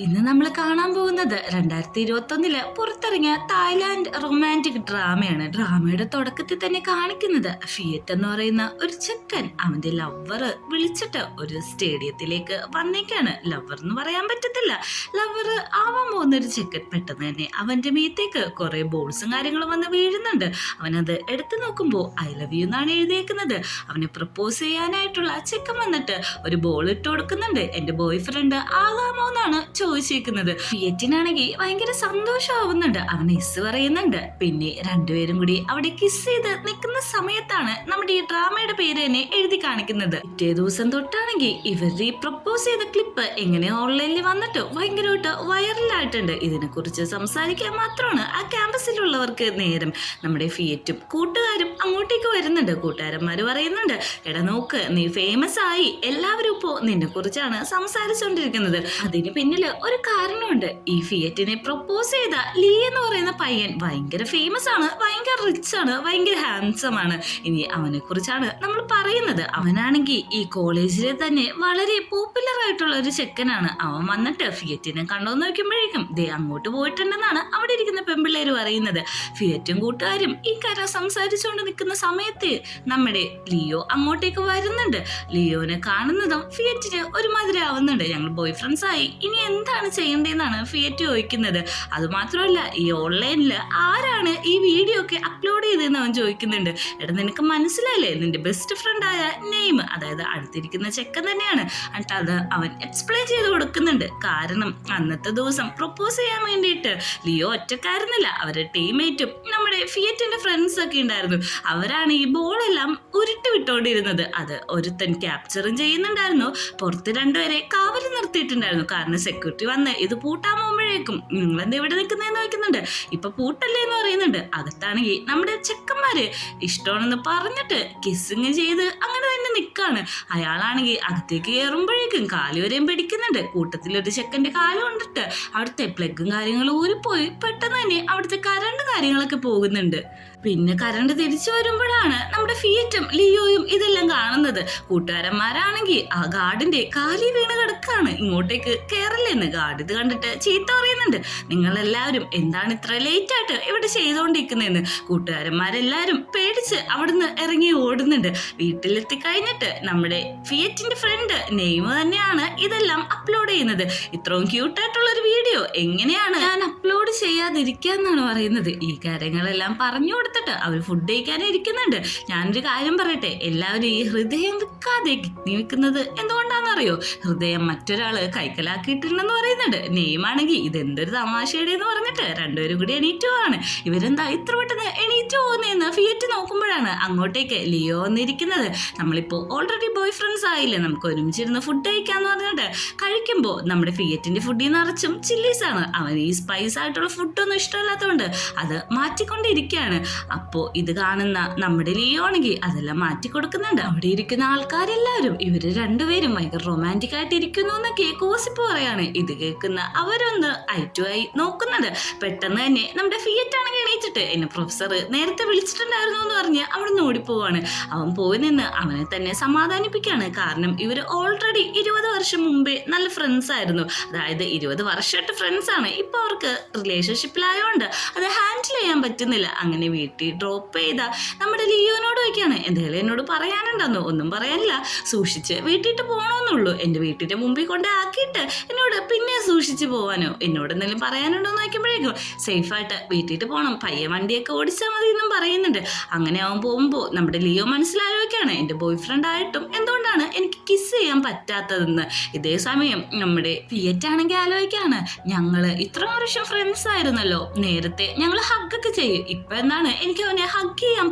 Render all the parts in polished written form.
ഇന്ന് നമ്മൾ കാണാൻ പോകുന്നത് 2021 പുറത്തിറങ്ങിയ തായ്ലാന്റ് റൊമാൻറ്റിക് ഡ്രാമയാണ്. ഡ്രാമയുടെ തുടക്കത്തിൽ തന്നെ കാണിക്കുന്നത് ഫിയറ്റ് എന്ന് പറയുന്ന ഒരു ചെക്കൻ അവന്റെ ലവർ വിളിച്ചിട്ട് ഒരു സ്റ്റേഡിയത്തിലേക്ക് വന്നേക്കാണ്. ലവർ എന്ന് പറയാൻ പറ്റത്തില്ല, ലവർ ആവാൻ പോകുന്ന ഒരു ചെക്കൻ. പെട്ടെന്ന് തന്നെ അവന്റെ മീത്തേക്ക് കുറെ ബോൾസും കാര്യങ്ങളും വന്ന് വീഴുന്നുണ്ട്. അവനത് എടുത്തു നോക്കുമ്പോൾ ഐ ലവ് യു എന്നാണ് എഴുതിയേക്കുന്നത്. അവനെ പ്രപ്പോസ് ചെയ്യാനായിട്ടുള്ള ചെക്കൻ വന്നിട്ട് ഒരു ബോൾ ഇട്ട് കൊടുക്കുന്നുണ്ട്. എന്റെ ബോയ് ഫ്രണ്ട് ആകാമോ എന്നാണ് ചോദിച്ചിരിക്കുന്നത്. ഫിയറ്റിനാണെങ്കിൽ ഭയങ്കര സന്തോഷമാവുന്നുണ്ട്. അവൻ എസ് പറയുന്നുണ്ട്. പിന്നെ രണ്ടുപേരും കൂടി അവിടെ കിസ് ചെയ്ത് നിൽക്കുന്ന സമയത്താണ് നമ്മുടെ ഈ ഡ്രാമയുടെ പേര് തന്നെ എഴുതി കാണിക്കുന്നത്. പിറ്റേ ദിവസം തൊട്ടാണെങ്കിൽ ഇവരുടെ ഈ പ്രപ്പോസ് ചെയ്ത ക്ലിപ്പ് എങ്ങനെ ഓൺലൈനിൽ വന്നിട്ട് ഭയങ്കരമായിട്ട് വൈറലായിട്ടുണ്ട്. ഇതിനെ കുറിച്ച് സംസാരിക്കാൻ മാത്രമാണ് ആ ക്യാമ്പസിലുള്ളവർക്ക് നേരം. നമ്മുടെ ഫിയറ്റും കൂട്ടുകാരും അങ്ങോട്ടേക്ക് വരുന്നുണ്ട്. കൂട്ടുകാരന്മാര് പറയുന്നുണ്ട്, എടാ നോക്ക്, നീ ഫേമസ് ആയി, എല്ലാവരും ഇപ്പോ നിന്നെ കുറിച്ചാണ് സംസാരിച്ചുകൊണ്ടിരിക്കുന്നത്. അതിന് പിന്നില് ഒരു കാരണമുണ്ട്. ഈ ഫിയറ്റിനെ പ്രപ്പോസ് ചെയ്ത ലീ എന്ന് പറയുന്ന പയ്യൻ ഭയങ്കര ഫേമസ് ആണ്, ഭയങ്കര റിച്ച് ആണ്, ഭയങ്കര ഹാൻസം ആണ്. ഇനി അവനെ കുറിച്ചാണ് നമ്മൾ പറയുന്നത്. അവനാണെങ്കിൽ ഈ കോളേജിലെ തന്നെ വളരെ പോപ്പുലർ ആയിട്ടുള്ള ഒരു ചെക്കനാണ്. അവൻ വന്നിട്ട് ഫിയറ്റിനെ കണ്ടോന്ന് നോക്കുമ്പോഴേക്കും ദേ അങ്ങോട്ട് പോയിട്ടുണ്ടെന്നാണ് അവിടെ ഇരിക്കുന്ന പെമ്പിള്ളേര് പറയുന്നത്. ഫിയറ്റും കൂട്ടുകാരും ഈ കാര്യം സംസാരിച്ചുകൊണ്ട് നിൽക്കുന്ന സമയത്ത് നമ്മുടെ ലിയോ അങ്ങോട്ടേക്ക് വരുന്നുണ്ട്. ലിയോനെ കാണുന്നതും ഫിയറ്റിന് ഒരുമാതിരി ആവുന്നുണ്ട്. ഞങ്ങൾ ബോയ് ഫ്രണ്ട്സ് ആയി, ഇനി എന്താണ് ചെയ്യേണ്ടതെന്നാണ് ഫിയറ്റ് ചോദിക്കുന്നത്. അതുമാത്രമല്ല, ഈ ഓൺലൈനിൽ ആരാണ് ഈ വീഡിയോ ഒക്കെ അപ്ലോഡ് ചെയ്തതെന്ന് അവൻ ചോദിക്കുന്നുണ്ട്. എടാ നിനക്ക് മനസ്സിലായില്ലേ, നിന്റെ ബെസ്റ്റ് ഫ്രണ്ട് ആയ നെയിം, അതായത് അടുത്തിരിക്കുന്ന ചെക്കൻ തന്നെയാണ്. എന്നിട്ട് അത് അവൻ എക്സ്പ്ലെയിൻ ചെയ്ത് കൊടുക്കുന്നുണ്ട്. കാരണം അന്നത്തെ ദിവസം പ്രപ്പോസ് ചെയ്യാൻ വേണ്ടിയിട്ട് ലിയോ ഒറ്റക്കായിരുന്നില്ല, അവരുടെ ടീംമേറ്റും നമ്മുടെ ഫിയറ്റിന്റെ ഫ്രണ്ട്സ് ഒക്കെ ഉണ്ടായിരുന്നു. അവരാണ് ഈ ബോളെല്ലാം ഉരുട്ടി വിട്ടോണ്ടിരുന്നത്. അത് ഒരുത്തൻ ക്യാപ്ചറും ചെയ്യുന്നുണ്ടായിരുന്നു. പുറത്ത് രണ്ടുപേരെ കാവല് നിർത്തിയിട്ടുണ്ടായിരുന്നു. കാരണം സെക്യൂരിറ്റി വന്ന് ഇത് പൂട്ടാൻ പോകുമ്പോഴേക്കും നിങ്ങളെന്താ ഇവിടെ നിൽക്കുന്നതെന്ന് ചോദിക്കുന്നുണ്ട്. ഇപ്പൊ പൂട്ടല്ലേ എന്ന് പറയുന്നുണ്ട്. അകത്താണെങ്കിൽ നമ്മുടെ ചെക്കന്മാര് ഇഷ്ടമാണെന്ന് പറഞ്ഞിട്ട് കിസ്സിങ് ചെയ്ത് അങ്ങനെ തന്നെ നിൽക്കാണ്. അയാളാണെങ്കിൽ അകത്തേക്ക് കയറുമ്പോഴേക്കും കാല് വരെയും പിടിക്കുന്നുണ്ട്. കൂട്ടത്തിലൊരു ചെക്കൻ്റെ കാല് കൊണ്ടിട്ട് അവിടുത്തെ പ്ലഗും കാര്യങ്ങളും ഊരിപ്പോയി. പെട്ടെന്ന് തന്നെ അവിടുത്തെ കറണ്ട് കാര്യങ്ങളൊക്കെ പോകുന്നുണ്ട്. പിന്നെ കറണ്ട് തിരിച്ചു വരുമ്പോഴാണ് നമ്മുടെ ഫിയറ്റും ലിയോയും ഇതെല്ലാം കാണുന്നത്. കൂട്ടുകാരന്മാരാണെങ്കിൽ ആ ഗാർഡിന്റെ കാലി വീണ് കിടക്കാണ്. ഇങ്ങോട്ടേക്ക് കയറില്ലെന്ന് ഗാർഡ് ഇത് കണ്ടിട്ട് ചീത്ത പറയുന്നുണ്ട്. നിങ്ങളെല്ലാവരും എന്താണ് ഇത്ര ലേറ്റ് ആയിട്ട് ഇവിടെ ചെയ്തുകൊണ്ടിരിക്കുന്നതെന്ന്. കൂട്ടുകാരന്മാരെല്ലാവരും പേടിച്ച് അവിടുന്ന് ഇറങ്ങി ഓടുന്നുണ്ട്. വീട്ടിലെത്തി കഴിഞ്ഞിട്ട് നമ്മുടെ ഫിയറ്റിന്റെ ഫ്രണ്ട് നെയിം തന്നെയാണ് ഇതെല്ലാം അപ്ലോഡ് ചെയ്യുന്നത്. ഇത്രയും ക്യൂട്ടായിട്ടുള്ള ഒരു വീഡിയോ എങ്ങനെയാണ് ഞാൻ അപ്ലോഡ് ചെയ്യാതിരിക്കാന്നാണ് പറയുന്നത്. ഈ കാര്യങ്ങളെല്ലാം പറഞ്ഞു കൊടുത്തിട്ട് അവർ ഫുഡ് കഴിക്കാനേ ഇരിക്കുന്നുണ്ട്. ഞാനൊരു കാര്യം പറയട്ടെ, എല്ലാവരും ഈ ഹൃദയം വിൽക്കാതെ കിഡ്നി വിൽക്കുന്നത് എന്തുകൊണ്ടാണെന്നറിയോ? ഹൃദയം മറ്റൊരാള് കൈക്കലാക്കിയിട്ടുണ്ടെന്ന് പറയുന്നുണ്ട്. നെയ്മാണെങ്കിൽ ഇതെന്തൊരു തമാശയുടെ എന്ന് പറഞ്ഞിട്ട് രണ്ടുപേരും കൂടി എണീറ്റ് പോവാണ്. ഇവരെന്താ ഇത്ര പെട്ടെന്ന് എണീറ്റ് പോകുന്നതെന്ന് ഫിയറ്റ് നോക്കുമ്പോഴാണ് അങ്ങോട്ടേക്ക് ലിയോ വന്നിരിക്കുന്നത്. നമ്മളിപ്പോ ഓൾറെഡി ബോയ് ഫ്രണ്ട്സ് ആയില്ലേ, നമുക്ക് ഒരുമിച്ചിരുന്ന് ഫുഡ് കഴിക്കാന്ന് പറഞ്ഞിട്ട് കഴിക്കുമ്പോൾ നമ്മുടെ ഫിയറ്റിന്റെ ഫുഡിൽ നിറച്ചും ചില്ലീസ് ആണ്. അവന് ഈ സ്പൈസ് ആയിട്ടുള്ള ഫുഡൊന്നും ഇഷ്ടമല്ലാത്തതുകൊണ്ട് അത് മാറ്റിക്കൊണ്ടിരിക്കുകയാണ്. അപ്പോ ഇത് കാണുന്ന നമ്മുടെ ലിയോ ആണെങ്കിൽ അതെല്ലാം മാറ്റി കൊടുക്കുന്നുണ്ട്. അവിടെ ഇരിക്കുന്ന ആൾക്കാരെല്ലാവരും ഇവര് രണ്ടുപേരും ഭയങ്കര റൊമാൻറ്റിക് ആയിട്ട് ഇരിക്കുന്നു എന്നൊക്കെ കോസിപ്പ് പറയാണ്. ഇത് കേൾക്കുന്ന അവരൊന്ന് ഐ ടു ഐ നോക്കുന്നുണ്ട്. പെട്ടെന്ന് തന്നെ നമ്മുടെ ഫിയറ്റ് ആണെങ്കിൽ എണീച്ചിട്ട് എന്നെ പ്രൊഫസർ നേരത്തെ വിളിച്ചിട്ടുണ്ടായിരുന്നു എന്ന് പറഞ്ഞ് അവിടെ നിന്ന് ഓടിപ്പോവാണ്. അവൻ പോയി നിന്ന് അവനെ തന്നെ സമാധാനിപ്പിക്കുകയാണ്. കാരണം ഇവർ ഓൾറെഡി 20 വർഷം മുമ്പേ നല്ല ഫ്രണ്ട്സ് ആയിരുന്നു. അതായത് 20 വർഷമായിട്ട് ഫ്രണ്ട്സ് ആണ്. ഇപ്പൊ അവർക്ക് റിലേഷൻഷിപ്പിലായോണ്ട് അത് ഹാൻഡിൽ ചെയ്യാൻ പറ്റുന്നില്ല. അങ്ങനെ വീട്ടിൽ ഡ്രോപ്പ് ചെയ്ത നമ്മുടെ ലിയോനോട് ചോദിക്കുകയാണ്, എന്തെങ്കിലും എന്നോട് പറയാനുണ്ടെന്നോ? ഒന്നും പറയാനില്ല, സൂക്ഷിച്ച് വീട്ടിട്ട് പോകണമെന്നുള്ളൂ. എൻ്റെ വീട്ടിന്റെ മുമ്പിൽ കൊണ്ട് ആക്കിയിട്ട് എന്നോട് പിന്നെ സൂക്ഷിച്ച് പോവാനോ? എന്നോട് എന്തെങ്കിലും പറയാനുണ്ടോ എന്ന് നോക്കുമ്പോഴേക്കും സേഫായിട്ട് വീട്ടിട്ട് പോകണം, പയ്യെ വണ്ടിയൊക്കെ ഓടിച്ചാൽ മതി എന്നും പറയുന്നുണ്ട്. അങ്ങനെ അവൻ പോകുമ്പോൾ നമ്മുടെ ലിയോ മനസ്സിലാലോചിക്കുകയാണ്, എൻ്റെ ബോയ് ഫ്രണ്ട് ആയിട്ടും എന്തുകൊണ്ടാണ് എനിക്ക് കിസ് ചെയ്യാൻ പറ്റാത്തതെന്ന്. ഇതേ സമയം നമ്മുടെ ഫിയറ്റ് ആണെങ്കിൽ ആലോചിക്കുകയാണ്, ഞങ്ങള് ഇത്ര വർഷം ഫ്രണ്ട്സ് ആയിരുന്നല്ലോ, നേരത്തെ ഞങ്ങൾ ഹഗ്ഗൊക്കെ ചെയ്യും, ഇപ്പൊ എന്താണ് എനിക്ക് അവനെ ഹഗ് ചെയ്യാൻ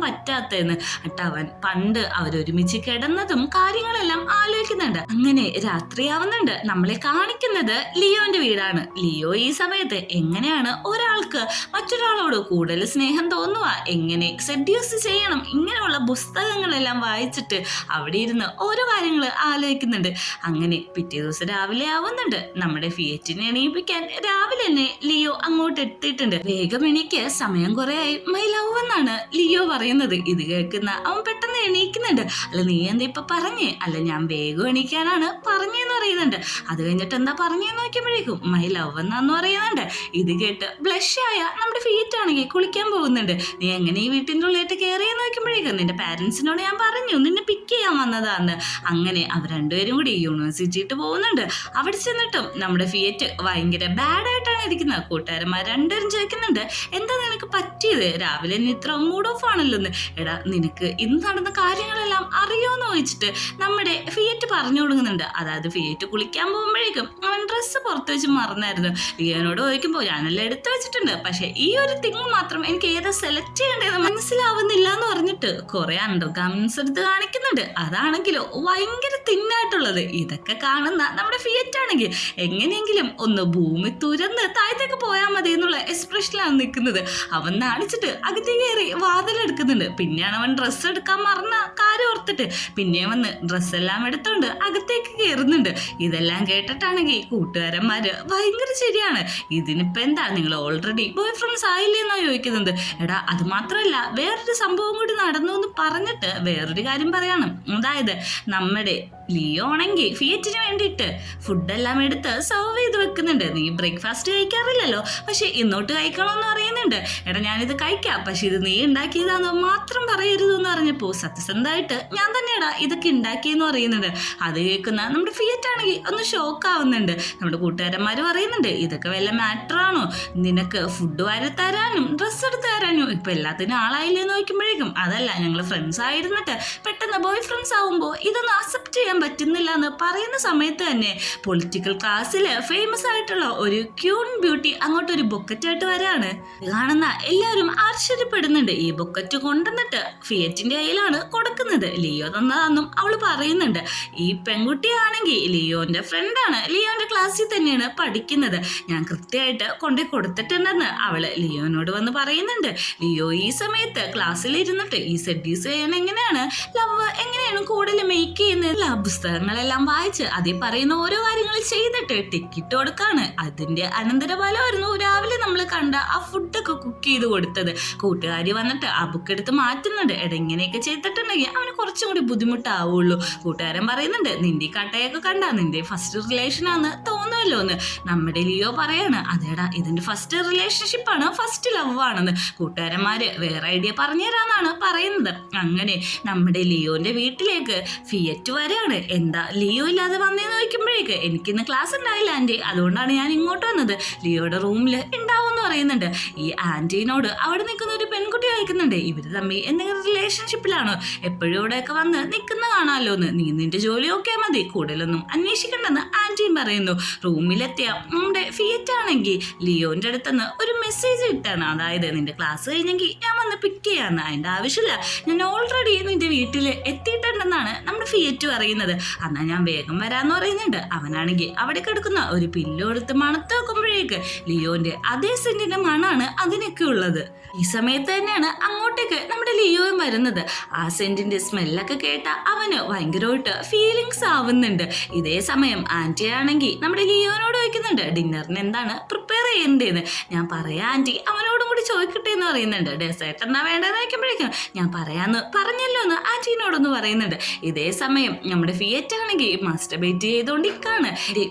പറ്റാത്തതെന്ന്. എന്നിട്ട് അവൻ പണ്ട് അവരൊരുമിച്ച് കിടന്നതും കാര്യങ്ങളെല്ലാം ആലോചിക്കുന്നുണ്ട്. അങ്ങനെ രാത്രിയാവുന്നുണ്ട്. നമ്മളെ കാണിക്കുന്നത് ലിയോന്റെ വീടാണ്. ലിയോ ഈ സമയത്ത് എങ്ങനെയാണ് ഒരാൾക്ക് മറ്റൊരാളോട് കൂടുതൽ സ്നേഹം തോന്നുക, എങ്ങനെ സെഡ്യൂസ് ചെയ്യണം, ഇങ്ങനെയുള്ള പുസ്തകങ്ങളെല്ലാം വായിച്ചിട്ട് അവിടെ ഇരുന്ന് ഓരോ കാര്യങ്ങൾ ആലോചിക്കുന്നുണ്ട്. അങ്ങനെ പിറ്റേ ദിവസം രാവിലെ ആവുന്നുണ്ട്. നമ്മുടെ ഫിയറ്റിനെ എണീപ്പിക്കാൻ രാവിലെ തന്നെ ലിയോ അങ്ങോട്ട് എത്തിയിട്ടുണ്ട്. വേഗം എണീക്ക്, സമയം കുറെ ആയി, മൈ ലവ് എന്നാണ് ലിയോ പറയുന്നത്. ഇത് കേൾക്കുന്ന അവൻ പെട്ടെന്ന് എണീക്കുന്നുണ്ട്. അല്ല നീ എന്താ ഇപ്പൊ പറഞ്ഞേ? അല്ല ഞാൻ വേഗം എണീക്കാനാണ് പറഞ്ഞെന്ന് പറയുന്നുണ്ട്. അത് കഴിഞ്ഞിട്ട് എന്താ പറഞ്ഞെന്ന് നോക്കിയപ്പോഴേക്കും മൈ ലവ് എന്നാന്ന് പറയുന്നുണ്ട്. ഇത് കേട്ട് ബ്ലഷ് ആയ നമ്മുടെ ഫീറ്റ് ആണെങ്കിൽ കുളിക്കാൻ പോകുന്നുണ്ട്. നീ എങ്ങനെ ഈ വീട്ടിൻ്റെ ഉള്ളിലേക്ക് കയറിയെന്ന് നോക്കുമ്പോഴേക്കും നിന്റെ പാരൻസിനോട് ഞാൻ പറഞ്ഞു നിന്നെ പിക്ക് ചെയ്യാൻ വന്നതാന്ന്. അങ്ങനെ അവർ രണ്ടുപേരും കൂടി യൂണിവേഴ്സിറ്റിയിട്ട് പോകുന്നുണ്ട്. അവിടെ ചെന്നിട്ടും നമ്മുടെ ഫിയറ്റ് ഭയങ്കര ബാഡായിട്ടാണ് ഇരിക്കുന്നത്. കൂട്ടുകാരന്മാർ രണ്ടുപേരും ചോദിക്കുന്നുണ്ട് എന്താ നിനക്ക് പറ്റിയത്? രാവിലെ നീ ഇത്ര മൂഡ് ഓഫ് ആണല്ലോ എന്ന്. എടാ നിനക്ക് ഇന്ന് നടന്ന കാര്യങ്ങളെല്ലാം അറിയോന്ന് ചോദിച്ചിട്ട് നമ്മുടെ ഫിയറ്റ് പറഞ്ഞു കൊടുക്കുന്നുണ്ട്. അതായത് ഫിയറ്റ് കുളിക്കാൻ പോകുമ്പോഴേക്കും അവൻ ഡ്രസ്സ് പുറത്ത് വെച്ച് മറന്നായിരുന്നു. ലിയോനോട് ചോദിക്കുമ്പോൾ ഞാനെല്ലാം എടുത്തു വെച്ചിട്ടുണ്ട്, പക്ഷെ ഈ ഒരു തിങ് മാത്രം എനിക്ക് ഏതാ സെലക്ട് ചെയ്യേണ്ടതെന്ന് മനസ്സിലാവുന്നില്ല എന്ന് പറഞ്ഞിട്ട് കുറെ അണ്ടർ ഗാർമെന്റ്സ് എടുത്ത് കാണിക്കുന്നുണ്ട്. അതാണെങ്കിലോ ഭയങ്കര തിന്നായിട്ടുള്ളത്. ഇതൊക്കെ കാണുന്ന നമ്മുടെ ഫിയറ്റ് ആണെങ്കിൽ എങ്ങനെയെങ്കിലും ഒന്ന് ഭൂമി തുരന്ന് താഴത്തേക്ക് പോയാൽ മതി എന്നുള്ള എക്സ്പ്രഷനിലാണ് നിൽക്കുന്നത്. അവൻ നാണിച്ചിട്ട് അകത്തേക്ക് കയറി വാതിലെടുക്കുന്നുണ്ട്. പിന്നെയാണ് അവൻ ഡ്രസ്സ് എടുക്കാൻ മറന്ന കാര്യം ഓർത്തിട്ട് പിന്നെ വന്ന് ഡ്രസ്സെല്ലാം എടുത്തോണ്ട് അകത്തേക്ക് കയറുന്നുണ്ട്. ഇതെല്ലാം കേട്ടിട്ടാണെങ്കിൽ കൂട്ടുകാരന്മാര് ഭയങ്കര ശരിയാണ്, ഇതിനിപ്പോ എന്താ നിങ്ങൾ ഓൾറെഡി ബോയ് ഫ്രണ്ട്സ് ആയില്ലേ എന്നാ ചോദിക്കുന്നത്. എടാ അത് മാത്രമല്ല വേറൊരു സംഭവം കൂടി നടന്നു എന്ന് പറഞ്ഞിട്ട് വേറൊരു കാര്യം പറയണം. അതായത് നമ്മുടെ ലിയോ ആണെങ്കിൽ ഫിയറ്റിന് വേണ്ടിയിട്ട് ഫുഡെല്ലാം എടുത്ത് സെർവ് ചെയ്ത് വെക്കുന്നുണ്ട്. നീ ബ്രേക്ക്ഫാസ്റ്റ് കഴിക്കാറില്ലല്ലോ, പക്ഷെ ഇന്നോട്ട് കഴിക്കണമെന്ന് പറയുന്നുണ്ട്. എടാ ഞാനിത് കഴിക്കാം, പക്ഷെ ഇത് നീ ഉണ്ടാക്കിയതാണെന്ന് മാത്രം പറയരുത് എന്ന് പറഞ്ഞപ്പോൾ സത്യസന്ധമായിട്ട് ഞാൻ തന്നെയാടാ ഇതൊക്കെ ഉണ്ടാക്കിയെന്ന് പറയുന്നുണ്ട്. അത് കേൾക്കുന്ന നമ്മുടെ ഫിയറ്റ് ആണെങ്കിൽ ഒന്ന് ഷോക്ക് ആവുന്നുണ്ട്. നമ്മുടെ കൂട്ടുകാരന്മാർ പറയുന്നുണ്ട് ഇതൊക്കെ വല്ല മാറ്ററാണോ, നിനക്ക് ഫുഡ് വാരി തരാനും ഡ്രസ്സ് എടുത്ത് തരാനും ഇപ്പൊ എല്ലാത്തിനും ആളായില്ലേന്ന് നോക്കുമ്പോഴേക്കും അതല്ല, ഞങ്ങൾ ഫ്രണ്ട്സ് ആയിരുന്നിട്ട് പെട്ടെന്ന് ബോയ് ഫ്രണ്ട്സ് ആവുമ്പോൾ ഇതൊന്നും അക്സെപ്റ്റ് ചെയ്യാൻ പറ്റുന്നില്ല എന്ന് പറയുന്ന സമയത്ത് തന്നെ പൊളിറ്റിക്കൽ ക്ലാസ്സിൽ ഫേമസ് ആയിട്ടുള്ള ഒരു ക്യൂൺ ബ്യൂട്ടി അങ്ങോട്ടൊരു ബൊക്കറ്റായിട്ട് വരാണ്. കാണുന്ന എല്ലാവരും ആശ്ചര്യപ്പെടുന്നുണ്ട്. ഈ ബൊക്കറ്റ് കൊണ്ടുവന്നിട്ട് ഫിയറ്റിന്റെ കയ്യിലാണ് കൊടുക്കുന്നത്. ലിയോ തന്നതാണെന്നും അവള് പറയുന്നുണ്ട്. ഈ പെൺകുട്ടിയാണെങ്കിൽ ലിയോന്റെ ഫ്രണ്ടാണ്, ലിയോന്റെ ക്ലാസ്സിൽ തന്നെയാണ് പഠിക്കുന്നത്. ഞാൻ കൃത്യമായിട്ട് കൊണ്ടു കൊടുത്തിട്ടുണ്ടെന്ന് അവള് ലിയോനോട് വന്ന് പറയുന്നുണ്ട്. ലിയോ ഈ സമയത്ത് ക്ലാസ്സിൽ ഇരുന്നിട്ട് ഈ സെഡ്യൂസ് ചെയ്യാൻ എങ്ങനെയാണ്, ലവ് എങ്ങനെയാണ് കൂടുതൽ മേക്ക് ചെയ്യുന്നത് പുസ്തകങ്ങളെല്ലാം വായിച്ച് അതിൽ പറയുന്ന ഓരോ കാര്യങ്ങൾ ചെയ്തിട്ട് ടിക്കറ്റ് കൊടുക്കാണ്. അതിന്റെ അനന്തരഫലമായിരുന്നു രാവിലെ നമ്മൾ കണ്ട ആ ഫുഡൊക്കെ കുക്ക് ചെയ്ത് കൊടുത്തത്. കൂട്ടുകാരി വന്നിട്ട് ആ ബുക്ക് എടുത്ത് മാറ്റുന്നുണ്ട്. എങ്ങനെയൊക്കെ ചെയ്തിട്ടുണ്ടെങ്കിൽ അവന് കുറച്ചും കൂടി ബുദ്ധിമുട്ടാവുള്ളൂ. കൂട്ടുകാരൻ പറയുന്നുണ്ട് നിന്റെ കട്ടയൊക്കെ കണ്ട നിന്റെ ഫസ്റ്റ് റിലേഷൻ ആണെന്ന് തോന്നുമല്ലോ എന്ന്. നമ്മുടെ ലിയോ പറയാണ് അതേടാ ഇതിന്റെ ഫസ്റ്റ് റിലേഷൻഷിപ്പ് ആണ്, ഫസ്റ്റ് ലവ് ആണെന്ന്. കൂട്ടുകാരന്മാര് വേറെ ഐഡിയ പറഞ്ഞു തരാന്നാണ് പറയുന്നത്. അങ്ങനെ നമ്മുടെ ലിയോന്റെ വീട്ടിലേക്ക് ഫിയറ്റ് വരെയാണ്. എന്താ ലിയോ ഇല്ലാതെ വന്നേന്ന് ചോദിക്കുമ്പോഴേക്ക് എനിക്കിന്ന് ക്ലാസ് ഉണ്ടായില്ല ആന്റി, അതുകൊണ്ടാണ് ഞാൻ ഇങ്ങോട്ട് വന്നത്. ലിയോയുടെ റൂമിൽ ഉണ്ടാവും എന്ന് പറയുന്നുണ്ട്. ഈ ആന്റീനോട് അവിടെ നിൽക്കുന്ന ഒരു പെൺകുട്ടി ചോദിക്കുന്നുണ്ട് ഇവര് തമ്മിൽ എന്തെങ്കിലും റിലേഷൻഷിപ്പിലാണോ, എപ്പോഴും ഇവിടെയൊക്കെ വന്ന് നിൽക്കുന്ന കാണാമല്ലോ എന്ന്. നീ നിന്റെ ജോലി ഒക്കെ മതി, കൂടുതലൊന്നും അന്വേഷിക്കണ്ടെന്ന് ആന്റിയും പറയുന്നു. റൂമിലെത്തിയ നമ്മുടെ ഫിയറ്റ് ആണെങ്കിൽ ലിയോന്റെ അടുത്തുനിന്ന് ഒരു മെസ്സേജ് കിട്ടാണ്. അതായത് നിന്റെ ക്ലാസ് കഴിഞ്ഞെങ്കിൽ ഞാൻ വന്ന് പിക്ക് ചെയ്യാന്ന്, അതിന്റെ ആവശ്യമില്ല, ഞാൻ ഓൾറെഡി നിന്റെ വീട്ടിൽ എത്തിയിട്ടുണ്ടെന്നാണ് നമ്മുടെ ഫിയറ്റ് പറയുന്നത്. എന്നാൽ ഞാൻ വേഗം വരാന്ന് പറയുന്നുണ്ട്. അവനാണെങ്കിൽ അവിടെ കിടക്കുന്ന ഒരു പില്ലോ എടുത്ത് മണത്ത് വെക്കുമ്പോഴേക്ക് ലിയോന്റെ അതേ സെന്റിന്റെ മണാണ് അതിനൊക്കെ ഉള്ളത്. ഈ സമയത്ത് തന്നെയാണ് അങ്ങോട്ടേക്ക് നമ്മുടെ ലിയോയും വരുന്നത്. ആ സെന്റിന്റെ സ്മെല്ലൊക്കെ കേട്ട അവന് ഭയങ്കരമായിട്ട് ഫീലിങ്സ് ആവുന്നുണ്ട്. ഇതേ സമയം ആന്റി ആണെങ്കിൽ നമ്മുടെ ലിയോനോട് ചോദിക്കുന്നുണ്ട് ഡിന്നറിന് എന്താണ് പ്രിപ്പയർ ചെയ്യേണ്ടതെന്ന്. ഞാൻ പറയാം ആന്റി, അവനോടും കൂടി ചോദിക്കട്ടെ എന്ന് പറയുന്നുണ്ട്. ഡെസേർട്ട് എന്നാ വേണ്ടതെന്ന് ചോദിക്കുമ്പോഴേക്കും ഞാൻ പറയാന്ന് പറഞ്ഞല്ലോ എന്ന് ആന്റീനോടൊന്ന് പറയുന്നുണ്ട്. ഇതേ സമയം നമ്മുടെ ഫിയറ്റ് ആണെങ്കിൽ മാസ്റ്റർബേറ്റ് ചെയ്തോണ്ടിരിക്കാണ്.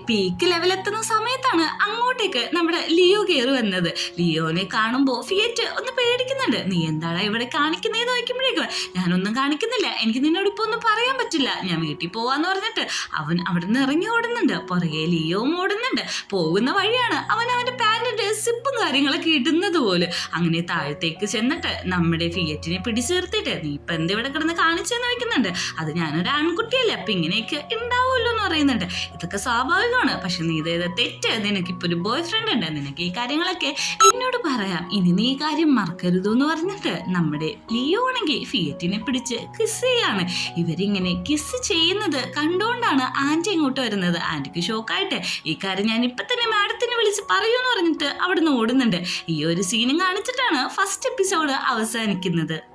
പീക്ക് ലെവലെത്തുന്ന സമയത്താണ് അങ്ങോട്ടേക്ക് നമ്മുടെ ലിയോ കയറി വന്നത്. ലിയോനെ കാണുമ്പോൾ ഫിയറ്റ് ഒന്ന് പേടിക്കുന്നുണ്ട്. നീ എന്താണ് ഇവിടെ കാണിക്കുന്നതെന്ന് ചോദിക്കുമ്പോഴേക്കും ഞാനൊന്നും കാണിക്കുന്നില്ല, എനിക്ക് നിന്നോട് ഇപ്പൊ ഒന്നും പറയാൻ പറ്റില്ല, ഞാൻ വീട്ടിൽ പോവാന്ന് പറഞ്ഞിട്ട് അവൻ അവിടെ നിന്ന് ഇറങ്ങി ഓടുന്നുണ്ട്. പുറകെ ലിയോവും ഓടുന്നുണ്ട്. പോകുന്ന വഴിയാണ് അവൻ അവന്റെ പാന്റിന്റെ സിപ്പും കാര്യങ്ങളൊക്കെ ഇടുന്നത് പോലും. അങ്ങനെ താഴത്തേക്ക് ചെന്നിട്ട് നമ്മുടെ ഫിയറ്റിനെ പിടിച്ചു നിർത്തിയിട്ട് നീ ഇപ്പൊ എന്ത് ഇവിടെ കിടന്ന് കാണിച്ചെന്ന് വെക്കുന്നുണ്ട്. അത് ഞാനൊരു ആൺകുട്ടിയല്ലേ, അപ്പൊ ഇങ്ങനെയൊക്കെ ഉണ്ടാവുമല്ലോ എന്ന് പറയുന്നുണ്ട്. ഇതൊക്കെ സ്വാഭാവികമാണ്, പക്ഷെ നീ ഇതേത് തെറ്റ്, നിനക്കിപ്പോ ഒരു ബോയ് ഫ്രണ്ട് ഉണ്ട്, നിനക്ക് ഈ കാര്യങ്ങളൊക്കെ എന്നോട് പറയാം, ഇനി നീ ഈ കാര്യം മറക്കരുത് എന്ന് പറഞ്ഞിട്ട് നമ്മുടെ ലിയോ ആണെങ്കിൽ ഫിയറ്റിനെ പിടിച്ച് കിസ് ചെയ്യാണ്. ഇവരിങ്ങനെ കിസ് ചെയ്യുന്നത് കണ്ടുകൊണ്ടാണ് ആന്റി ഇങ്ങോട്ട് വരുന്നത്. ആന്റിക്ക് ഷോക്കായിട്ട് ഈ കാര്യം ഞാൻ ഇപ്പൊ തന്നെ മാഡത്തിന് വിളിച്ച് പറയൂന്ന് പറഞ്ഞിട്ട് അവിടുന്ന് ഓടുന്നുണ്ട്. ഈ ഒരു സീനും കാണിച്ചിട്ടാണ് ഫസ്റ്റ് എപ്പിസോഡ് അവസാനിക്കുന്നത്.